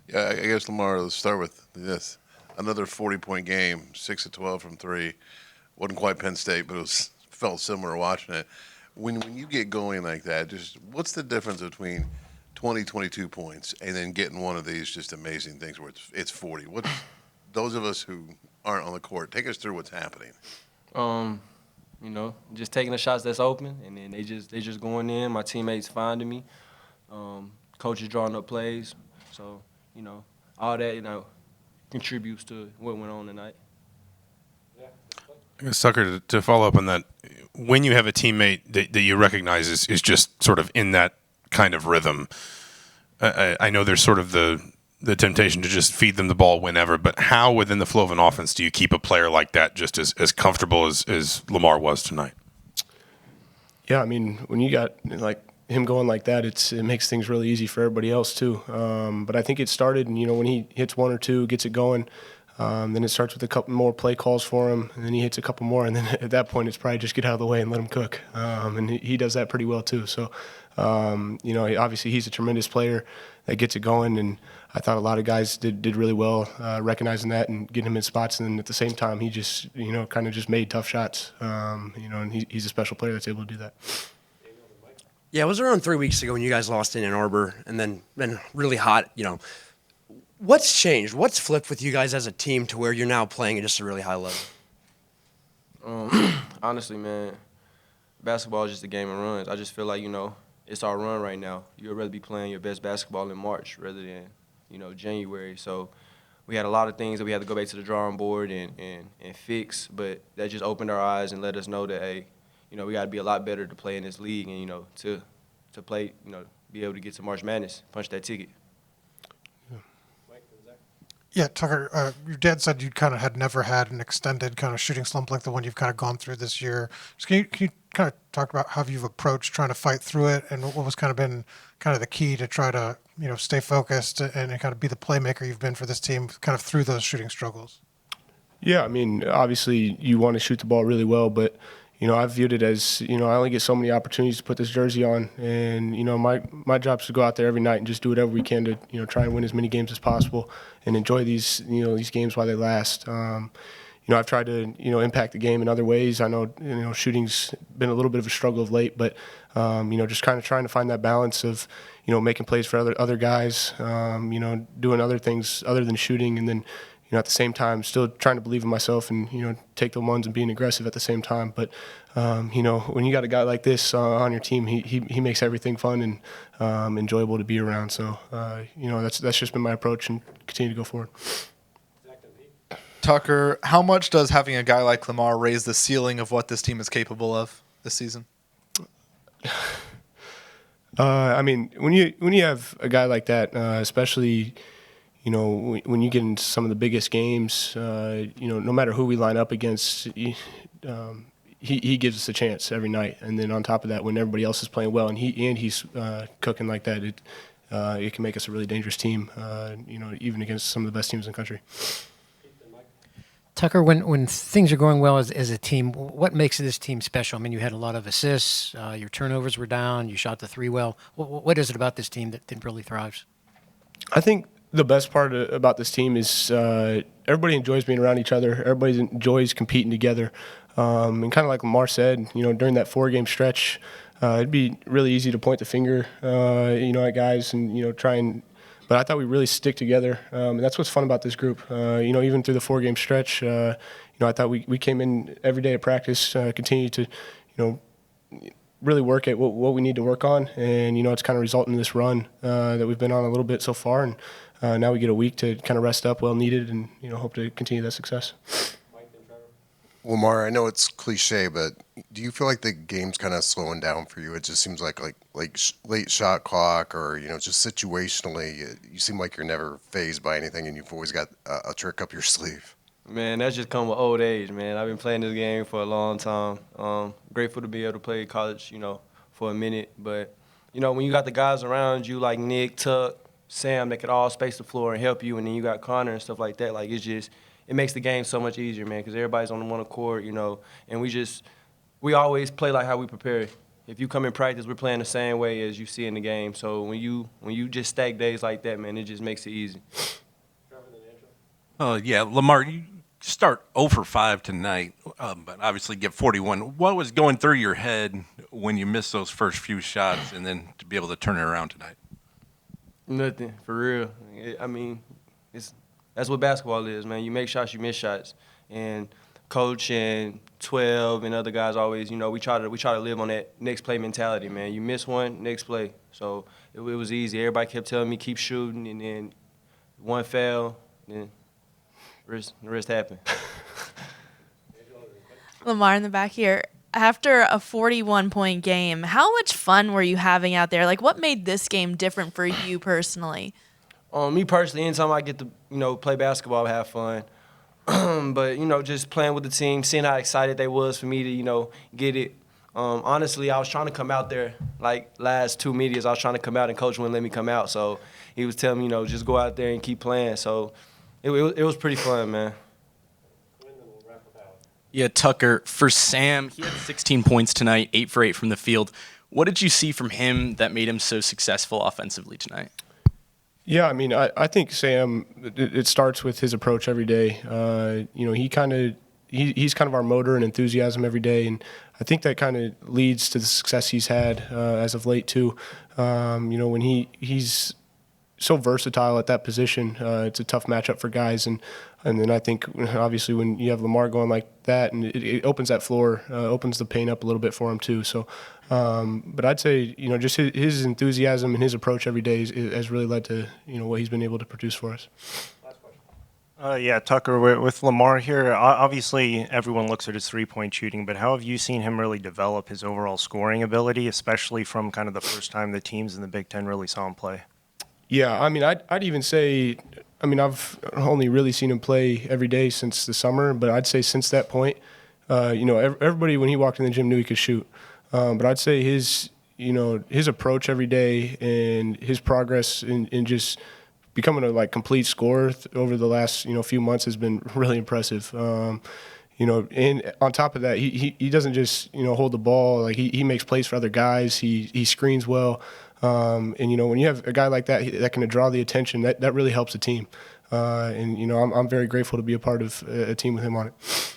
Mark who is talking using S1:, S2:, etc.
S1: Yeah, I guess Lamar. Let's start with this. Another 40-point game, 6 of 12 from three. Wasn't quite Penn State, but it was felt similar watching it. When you get going like that, just what's the difference between 20, 22 points and then getting one of these just amazing things where it's 40? What those of us who aren't on the court, take us through what's happening.
S2: Um, just taking the shots that's open, and then they just going in. My teammates finding me. Coaches drawing up plays. So all that contributes to what went on tonight.
S3: I guess, Tucker, to follow up on that, when you have a teammate that you recognize is just sort of in that kind of rhythm, I know there's sort of the temptation to just feed them the ball whenever, but how within the flow of an offense do you keep a player like that just as comfortable as Lamar was tonight?
S4: Yeah, I mean, when you got like him going like that, it makes things really easy for everybody else too. But I think it started, and when he hits one or two, gets it going, then it starts with a couple more play calls for him, and then he hits a couple more, and then at that point, it's probably just get out of the way and let him cook. And he does that pretty well too. So, obviously he's a tremendous player that gets it going, and I thought a lot of guys did really well recognizing that and getting him in spots. And then at the same time, he just kind of just made tough shots. And he's a special player that's able to do that.
S5: Yeah, it was around 3 weeks ago when you guys lost in Ann Arbor and then been really hot. What's changed? What's flipped with you guys as a team to where you're now playing at just a really high level?
S2: Honestly, man, basketball is just a game of runs. I just feel like, it's our run right now. You'd rather be playing your best basketball in March rather than, January. So we had a lot of things that we had to go back to the drawing board and fix, but that just opened our eyes and let us know that, hey, we got to be a lot better to play in this league and, to play, be able to get to March Madness, punch that ticket.
S6: Yeah, Tucker, your dad said you kind of had never had an extended kind of shooting slump like the one you've kind of gone through this year. Just can you kind of talk about how you've approached trying to fight through it and what was kind of been kind of the key to try to, stay focused and kind of be the playmaker you've been for this team kind of through those shooting struggles?
S4: Yeah, I mean, obviously you want to shoot the ball really well, but I've viewed it as, I only get so many opportunities to put this jersey on. And, my job is to go out there every night and just do whatever we can to, try and win as many games as possible and enjoy these games while they last. I've tried to, impact the game in other ways. I know, shooting's been a little bit of a struggle of late, but, just kind of trying to find that balance of, making plays for other guys, doing other things other than shooting, and then, at the same time, still trying to believe in myself and, take the ones and being aggressive at the same time. But, when you got a guy like this on your team, he makes everything fun and enjoyable to be around. So, that's just been my approach and continue to go forward.
S7: Tucker, how much does having a guy like Lamar raise the ceiling of what this team is capable of this season?
S4: I mean, when you have a guy like that, especially – when you get into some of the biggest games, no matter who we line up against, he gives us a chance every night. And then on top of that, when everybody else is playing well and he's cooking like that, it can make us a really dangerous team. Even against some of the best teams in the country.
S8: Tucker, when things are going well as a team, what makes this team special? I mean, you had a lot of assists, your turnovers were down, you shot the three well. What is it about this team that really thrives?
S4: I think the best part about this team is everybody enjoys being around each other. Everybody enjoys competing together. And kind of like Lamar said, during that 4-game stretch, it'd be really easy to point the finger, at guys and, try and – but I thought we really stick together. And that's what's fun about this group. Even through the 4-game stretch, I thought we came in every day at practice, continued to, really work at what we need to work on. And, it's kind of resulting in this run that we've been on a little bit so far. And now we get a week to kind of rest up well needed and, hope to continue that success.
S9: Lamar, I know it's cliche, but do you feel like the game's kind of slowing down for you? It just seems like late shot clock or, just situationally, you seem like you're never fazed by anything and you've always got a trick up your sleeve.
S2: Man, that's just come with old age, man. I've been playing this game for a long time. Grateful to be able to play college, for a minute. But, when you got the guys around you like Nick, Tuck, Sam, that could all space the floor and help you, and then you got Connor and stuff like that, it makes the game so much easier, man, because everybody's on the one accord, and we always play like how we prepare. if you come in practice, we're playing the same way as you see in the game. So when you just stack days like that, man, it just makes it easy.
S10: Yeah, Lamar, you start 0 for 5 tonight, but obviously get 41. What was going through your head when you missed those first few shots and then to be able to turn it around tonight?
S2: Nothing, for real. That's what basketball is, man. You make shots, you miss shots. And coach and 12 and other guys always, we try to live on that next play mentality, man. You miss one, next play. So it was easy. Everybody kept telling me keep shooting, and then one fell, then the rest happened.
S11: Lamar in the back here. After a 41-point game, how much fun were you having out there? Like, what made this game different for you personally?
S2: Me personally, anytime I get to, play basketball, I have fun. But, just playing with the team, seeing how excited they was for me to, get it. Honestly, I was trying to come out there, like last 2 meetings, I was trying to come out and coach wouldn't let me come out. So he was telling me, just go out there and keep playing. So it was pretty fun, man.
S12: Yeah, Tucker, for Sam, he had 16 points tonight, 8 for 8 from the field. What did you see from him that made him so successful offensively tonight?
S4: Yeah, I mean, I think Sam, it starts with his approach every day. He's kind of our motor and enthusiasm every day, and I think that kind of leads to the success he's had as of late too. When he's so versatile at that position, it's a tough matchup for guys, and then I think obviously when you have Lamar going like that, and it opens that floor, opens the paint up a little bit for him too. So, but I'd say just his enthusiasm and his approach every day has really led to what he's been able to produce for us.
S13: Yeah, Tucker, with Lamar here, obviously everyone looks at his three-point shooting, but how have you seen him really develop his overall scoring ability, especially from kind of the first time the teams in the Big Ten really saw him play?
S4: Yeah, I mean, I'd even say, I've only really seen him play every day since the summer, but I'd say since that point, everybody when he walked in the gym knew he could shoot. But I'd say his approach every day and his progress in just becoming a complete scorer over the last few months has been really impressive. And on top of that, he doesn't just hold the ball. Like he makes plays for other guys. He screens well. And when you have a guy like that can draw the attention, that really helps the team. I'm very grateful to be a part of a team with him on it.